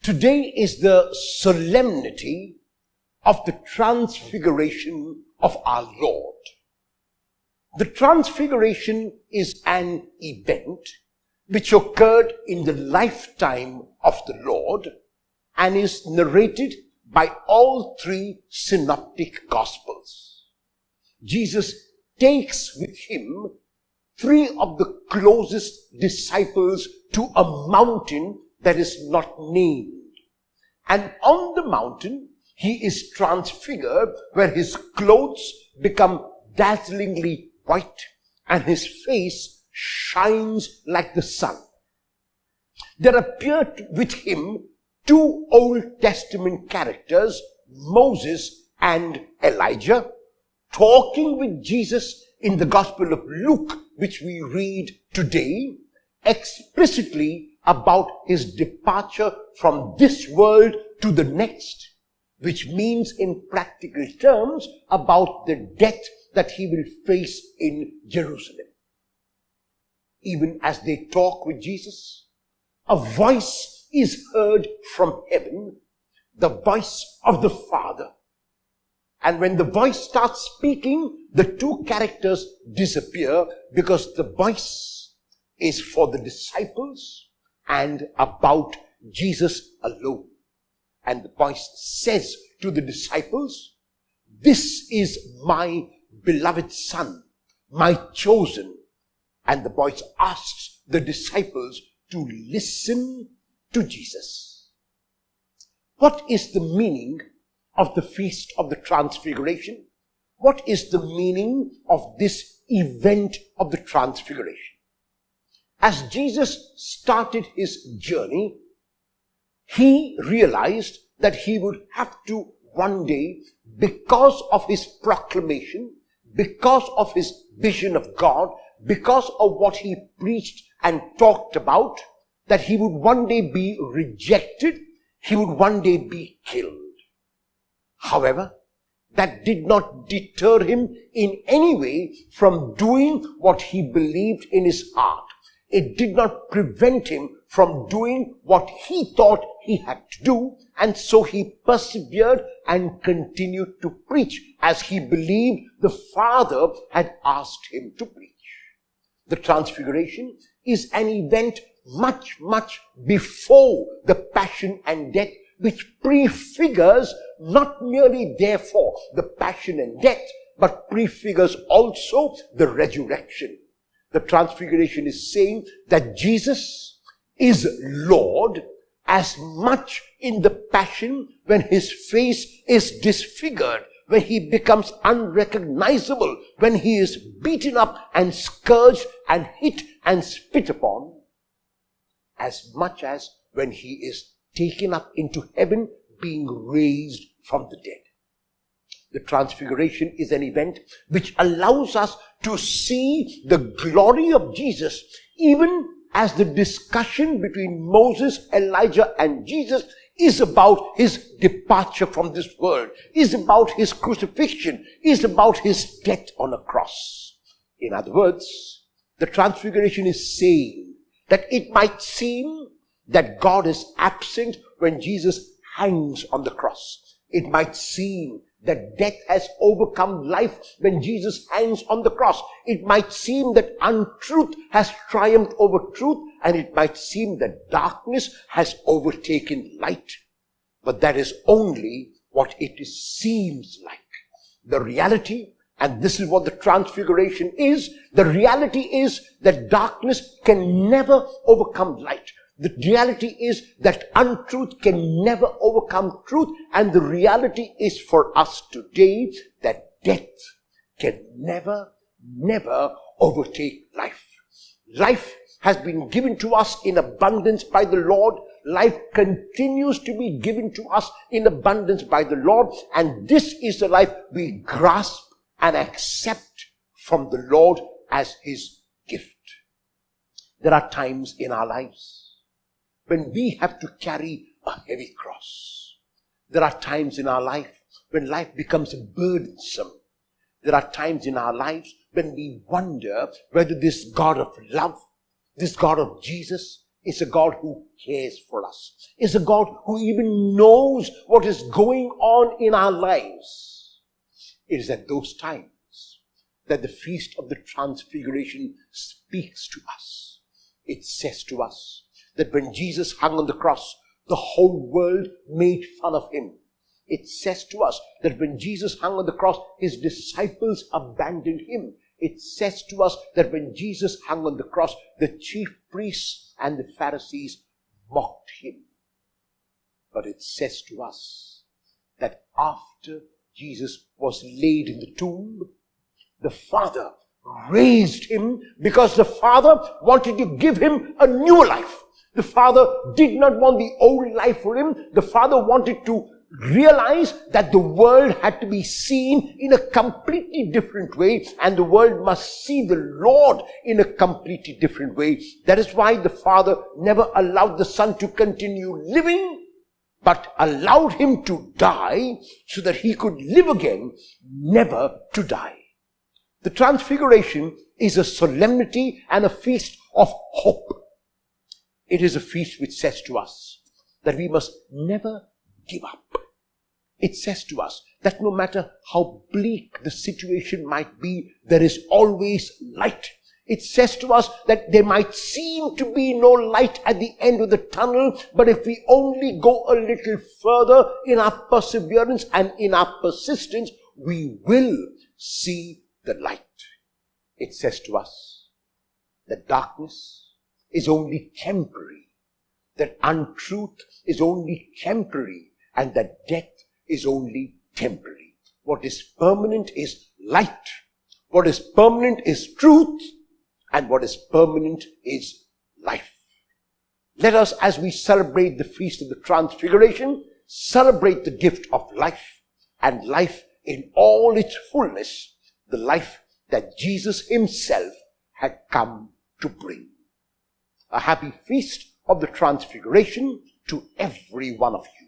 Today is the solemnity of the transfiguration of our Lord. The transfiguration is an event which occurred in the lifetime of the Lord and is narrated by all three synoptic gospels. Jesus takes with him three of the closest disciples to a mountain that is not named. And on the mountain, he is transfigured, where his clothes become dazzlingly white and his face shines like the sun. There appeared with him two Old Testament characters, Moses and Elijah, talking with Jesus in the Gospel of Luke, which we read today, explicitly about his departure from this world to the next, which means in practical terms about the death that he will face in Jerusalem. Even as they talk with Jesus, a voice is heard from heaven, the voice of the Father. And when the voice starts speaking, the two characters disappear because the voice is for the disciples and about Jesus alone. And the voice says to the disciples, "This is my beloved Son, my chosen." And the voice asks the disciples to listen to Jesus. What is the meaning of the Feast of the Transfiguration? What is the meaning of this event of the Transfiguration? As Jesus started his journey, he realized that he would have to one day, because of his proclamation, because of his vision of God, because of what he preached and talked about, that he would one day be rejected, he would one day be killed. However, that did not deter him in any way from doing what he believed in his heart. It did not prevent him from doing what he thought he had to do, and so he persevered and continued to preach as he believed the Father had asked him to preach. The Transfiguration is an event much, much before the Passion and Death, which prefigures not merely therefore the Passion and Death, but prefigures also the resurrection. The Transfiguration is saying that Jesus is Lord as much in the Passion, when his face is disfigured, when he becomes unrecognizable, when he is beaten up and scourged and hit and spit upon, as much as when he is taken up into heaven, being raised from the dead. The Transfiguration is an event which allows us to see the glory of Jesus, even as the discussion between Moses, Elijah, and Jesus is about his departure from this world, is about his crucifixion, is about his death on a cross. In other words, the Transfiguration is saying that it might seem that God is absent when Jesus hangs on the cross. It might seem that death has overcome life when Jesus hangs on the cross. It might seem that untruth has triumphed over truth, and it might seem that darkness has overtaken light. But that is only what it seems like. The reality, and this is what the Transfiguration is, the reality is that darkness can never overcome light. The reality is that untruth can never overcome truth, and the reality is for us today that death can never, never overtake life. Life has been given to us in abundance by the Lord. Life continues to be given to us in abundance by the Lord, and this is the life we grasp and accept from the Lord as his gift. There are times in our lives when we have to carry a heavy cross. There are times in our life when life becomes burdensome. There are times in our lives when we wonder whether this God of love, this God of Jesus, is a God who cares for us, is a God who even knows what is going on in our lives. It is at those times that the Feast of the Transfiguration speaks to us. It says to us that when Jesus hung on the cross, the whole world made fun of him. It says to us that when Jesus hung on the cross, his disciples abandoned him. It says to us that when Jesus hung on the cross, the chief priests and the Pharisees mocked him. But it says to us that after Jesus was laid in the tomb, the Father raised him because the Father wanted to give him a new life. The Father did not want the old life for him. The Father wanted to realize that the world had to be seen in a completely different way, and the world must see the Lord in a completely different way. That is why the Father never allowed the Son to continue living, but allowed him to die so that he could live again, never to die. The Transfiguration is a solemnity and a feast of hope. It is a feast which says to us that we must never give up. It says to us that no matter how bleak the situation might be, there is always light. It says to us that there might seem to be no light at the end of the tunnel, but if we only go a little further in our perseverance and in our persistence, we will see the light. It says to us that darkness is only temporary, that untruth is only temporary, and that death is only temporary. What is permanent is light. What is permanent is truth. And what is permanent is life. Let us, as we celebrate the Feast of the Transfiguration, celebrate the gift of life, and life in all its fullness, the life that Jesus himself had come to bring. A happy Feast of the Transfiguration to every one of you.